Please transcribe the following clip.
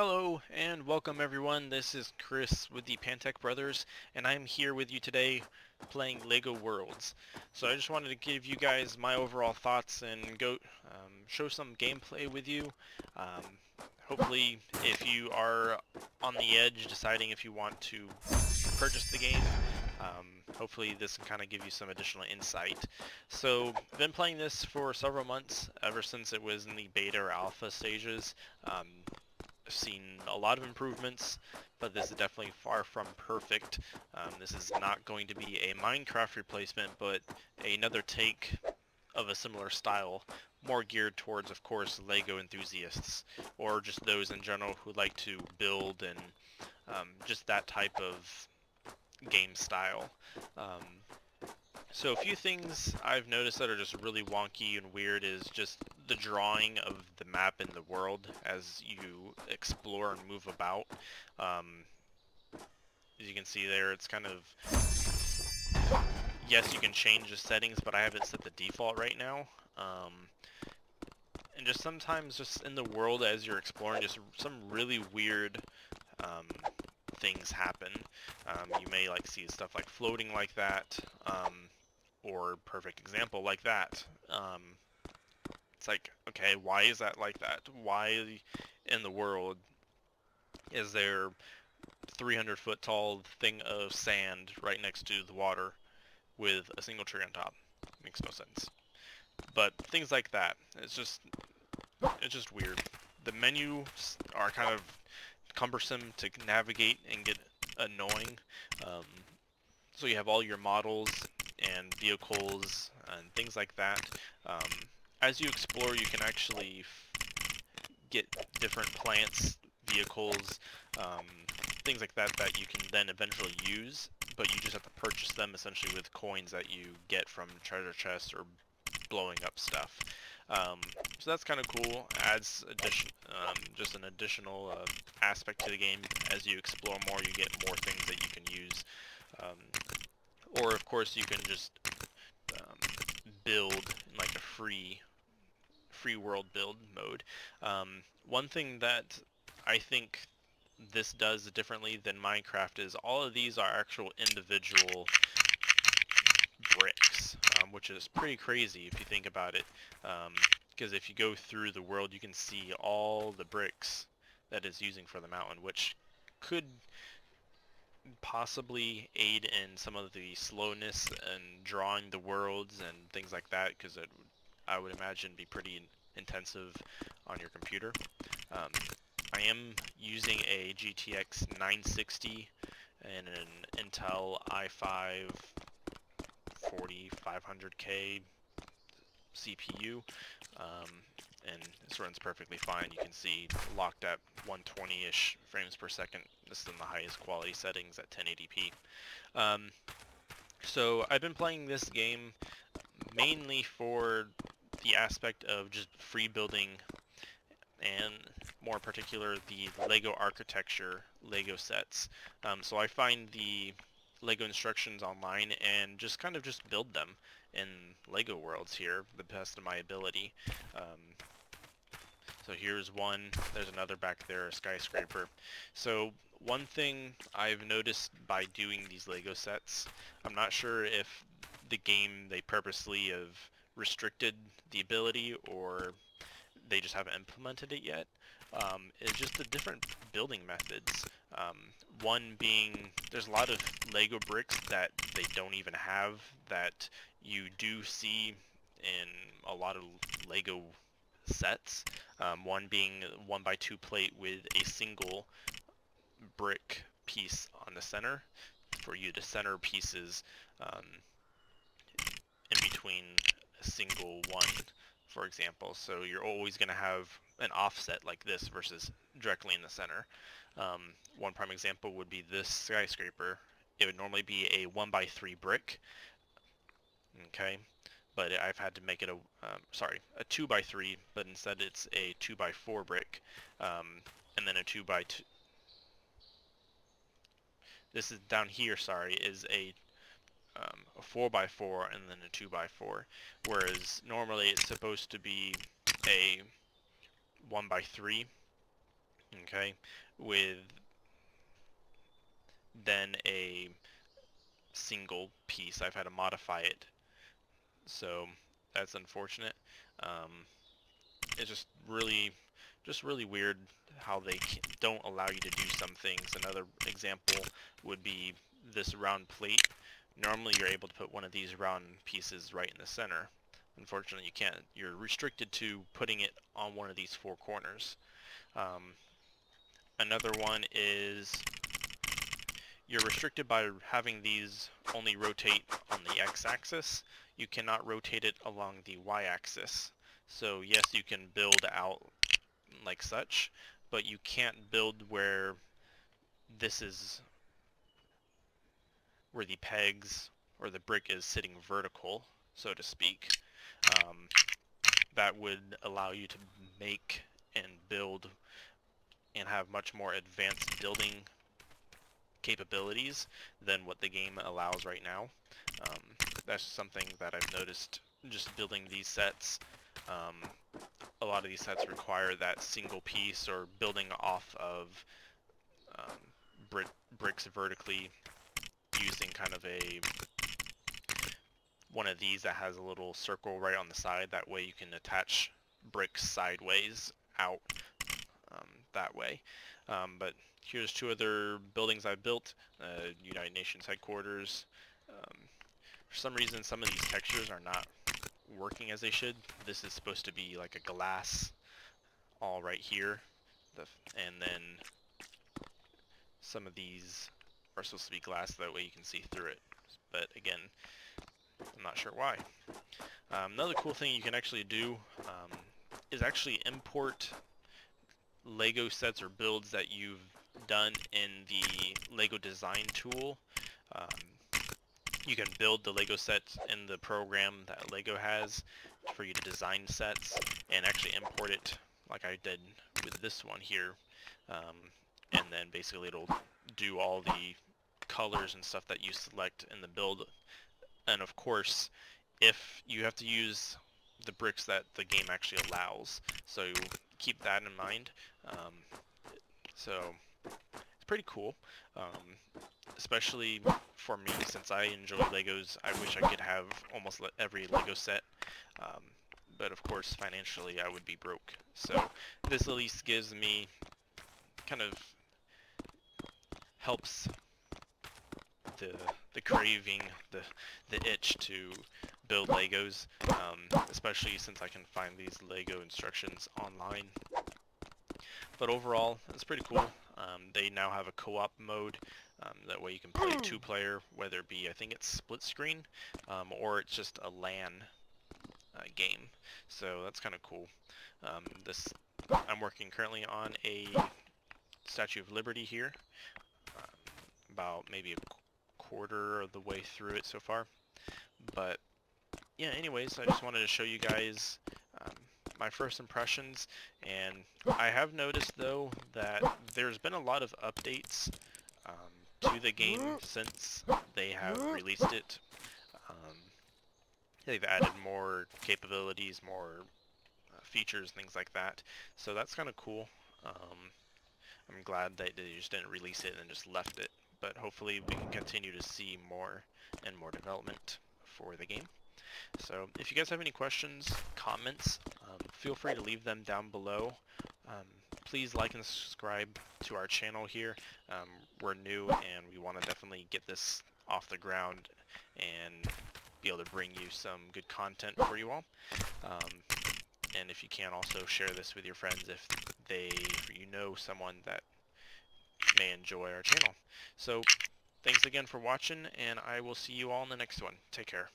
Hello and welcome everyone. This is Chris with the Pantek Brothers, and I'm here with you today playing Lego Worlds. So I just wanted to give you guys my overall thoughts and go show some gameplay with you. Um, Hopefully, if you are on the edge deciding if you want to purchase the game, hopefully this can kind of give you some additional insight. So I've been playing this for several months, ever since it was in the beta or alpha stages. Seen a lot of improvements, but this is definitely far from perfect. This is not going to be a Minecraft replacement, but another take of a similar style, more geared towards, of course, Lego enthusiasts, or just those in general who like to build and just that type of game style. Um, so a few things I've noticed that are just really wonky and weird is just the drawing of the map in the world as you explore and move about. Um, as you can see there, it's kind of, yes, you can change the settings, but I have it set the default right now. And just sometimes just in the world as you're exploring, just some really weird um, things happen. You may like see stuff like floating like that. Or perfect example like that. It's like, okay, why is that like that? Why in the world is there 300-foot tall thing of sand right next to the water with a single tree on top? Makes no sense. But things like that, it's just weird. The menus are kind of cumbersome to navigate and get annoying. Um, so you have all your models and vehicles and things like that. Um, as you explore, you can actually get different plants, vehicles, um, things like that that you can then eventually use, but you just have to purchase them essentially with coins that you get from treasure chests or blowing up stuff. Um, so that's kind of cool. Adds just an additional aspect to the game. As you explore more, you get more things that you can use. Or of course, you can just um, build in like a free world build mode. One thing that I think this does differently than Minecraft is all of these are actual individual bricks, which is pretty crazy if you think about it. Because if you go through the world, you can see all the bricks that it's using for the mountain, which could possibly aid in some of the slowness and drawing the worlds and things like that, because it would, I would imagine, be pretty intensive on your computer. Um, I am using a GTX 960 and an Intel i5 4500K CPU, um, and this runs perfectly fine. You can see locked at 120-ish frames per second. This is in the highest quality settings at 1080p. Um, so I've been playing this game mainly for the aspect of just free building and more in particular the Lego architecture Lego sets. So I find the Lego instructions online and just kind of just build them in Lego worlds here, the best of my ability. Um, so here's one, there's another back there, a skyscraper. So one thing I've noticed by doing these Lego sets, I'm not sure if the game they purposely have restricted the ability or they just haven't implemented it yet, is just the different building methods. Um, One being, there's a lot of Lego bricks that they don't even have that you do see in a lot of Lego sets. One being 1x2 plate with a single brick piece on the center for you to center pieces um, in between a single one, for example. So you're always going to have an offset like this versus directly in the center. One prime example would be this skyscraper. It would normally be a 1x3 brick, okay? But I've had to make it a 2x3, but instead it's a 2x4 brick, and then a 2x2. This is down here, sorry, is a 4x4 and then a 2x4, whereas normally it's supposed to be a 1x3 Okay, with then a single piece. I've had to modify it, so that's unfortunate. Um, it's just really weird how they don't allow you to do some things. Another example would be this round plate. Normally you're able to put one of these round pieces right in the center. Unfortunately you can't. You're restricted to putting it on one of these four corners. Um, Another one is you're restricted by having these only rotate on the x-axis. You cannot rotate it along the y-axis. So yes, you can build out like such, but you can't build where this is where the pegs or the brick is sitting vertical, so to speak. Um, that would allow you to make and build and have much more advanced building capabilities than what the game allows right now. Um, that's something that I've noticed just building these sets. A lot of these sets require that single piece or building off of um, bricks vertically using kind of a one of these that has a little circle right on the side. That way you can attach bricks sideways out that way. But here's two other buildings I built. United Nations headquarters. For some reason, some of these textures are not working as they should. This is supposed to be like a glass all right here. And then some of these are supposed to be glass, that way you can see through it. But again, I'm not sure why. Another cool thing you can actually do is actually import Lego sets or builds that you've done in the Lego design tool. You can build the Lego sets in the program that Lego has for you to design sets and actually import it like I did with this one here. And then basically it'll do all the colors and stuff that you select in the build. And of course, if you have to use the bricks that the game actually allows, so keep that in mind. Um, so it's pretty cool, especially for me since I enjoy Legos. I wish I could have almost every Lego set, um, but of course financially I would be broke. So this at least gives me kind of helps the craving, the itch to build Legos, especially since I can find these Lego instructions online. But overall, it's pretty cool. They now have a co-op mode. That way you can play two-player, whether it be, I think it's split screen, or it's just a LAN game. So that's kind of cool. I'm working currently on a Statue of Liberty here, about maybe a quarter of the way through it so far. But yeah, anyways, I just wanted to show you guys my first impressions, and I have noticed though that there's been a lot of updates to the game since they have released it. They've added more capabilities, more features, things like that. So that's kind of cool. I'm glad that they just didn't release it and just left it. But hopefully we can continue to see more and more development for the game. So if you guys have any questions, comments, feel free to leave them down below. Please like and subscribe to our channel here. We're new and we want to definitely get this off the ground and be able to bring you some good content for you all. And if you can, also share this with your friends if you know someone that may enjoy our channel. So thanks again for watching, and I will see you all in the next one. Take care.